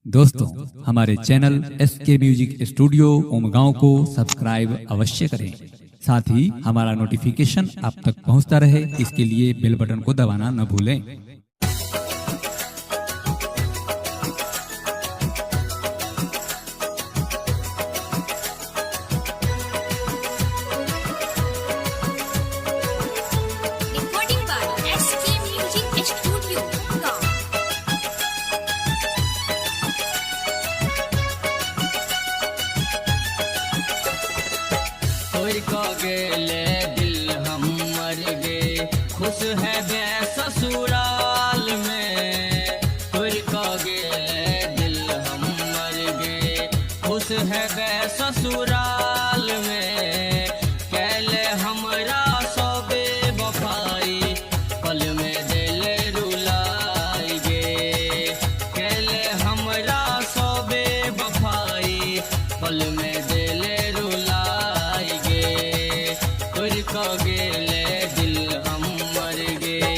दोस्तों, हमारे channel SK music studio Umgaon को सब्सक्राइब अवश्य करें। साथ ही हमारा नोटिफिकेशन आप तक पहुंचता रहे, इसके लिए बेल बटन को दबाना न भूलें। Recording by SK Music Studio, Gurgaon. तोड़ को गेले दिल हम मर गए, खुश है बे ससुराल में। तोड़ को गेले दिल हम मर गए, खुश है बे ससुराल में। कैले हमरा सोबे वफाई, पल में दिल रुलाई गे। कैले हमरा सोबे वफाई, पल में दिल रुलाई गे। तोड़ को गेले दिल हम मर गए।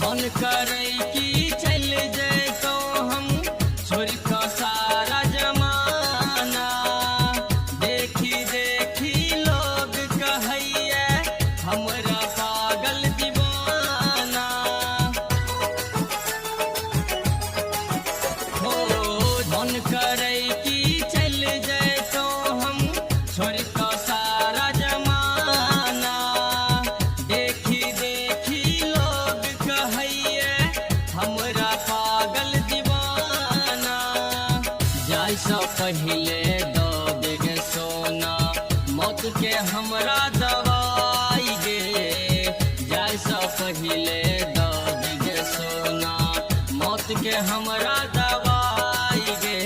मन करे कि चल जाए तो हम छोड़ का सारा जमाना। देखी देखी लोग कहैया हमरा पागल दीवाना। हो मन करे कि चल जाए तो हम छोड़ का सारा जमाना। देखी देखी लोग कहैया हमरा पागल दीवाना। जाय से पहिले दबे गे सोना, मौत के हमरा दवाई गे। जाय से पहिले दबे गे सोना, मौत के हमरा दवाई गे।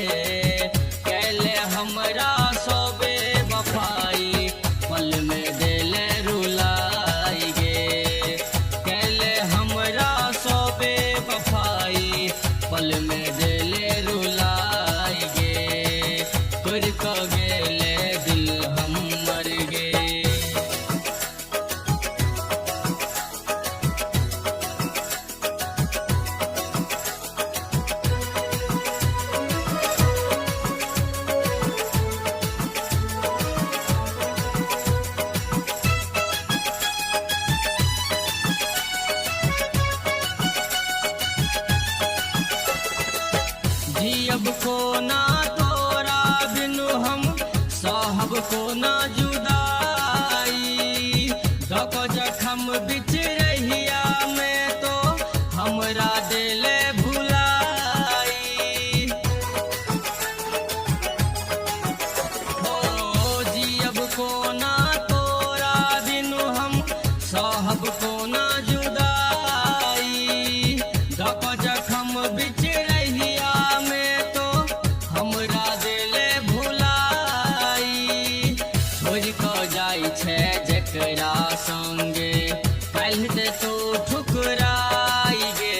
कैले हमरा सोबे वफाई, पल में दिल रुलाई गे। कैले हमरा सोबे वफाई, पल में दिल रुलाई गे। तोड़ को गेले दिल हम मर गए। जियब को ना तोरा बिनु हम, साहब को ना जुदाई। धको जखम बिच रहिया में तो हमरा दिल भुलाई। हो जियब को ना तोरा बिनु हम, साहब को ना जुदाई। धको जखम बिच रहिया में तो हमरा दिल भुलाई। छोड़ को जाय छै जकरा संगे, काल्हि ते तू ठुकराई गे।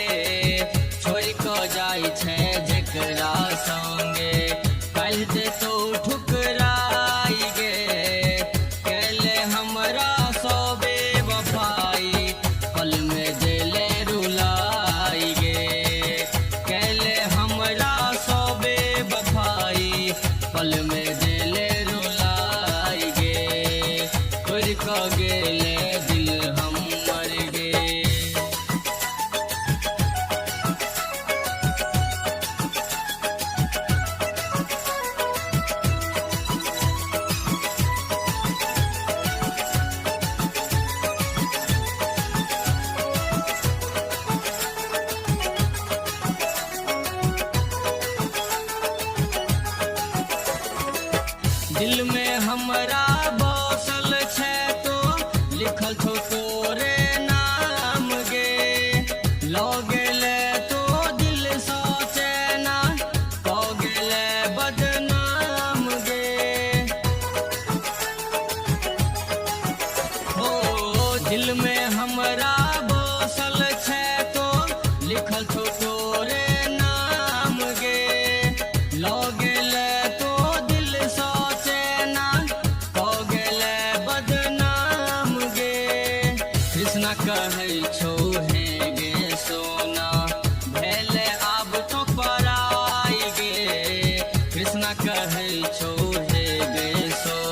छोड़ को जाय छै जकरा संगे, काल्हि ते तू ठुकराई गे। कैले हमरा सोबे वफाई, पल में दिल रुलाई गे। कैले हमरा सोबे वफाई, पल में दिल रुलाई गे। तोड़ को गेले दिल हम मर गए। दिल में हमरा बसल छै तो लिखल छो तोरे नाम गे। लो गेले तो दिल सा चैना, को गेले बदनाम गे। हो दिल में हमरा बसल छै तो लिखल छौ तोरे नाम गे लग गेले तो दिल सँ चैना हो गेले बदनाम गे कृष्णा कहै छौ हे गे सोना भेले आब तो पराई गे कृष्णा कहै छौ हे गे सोना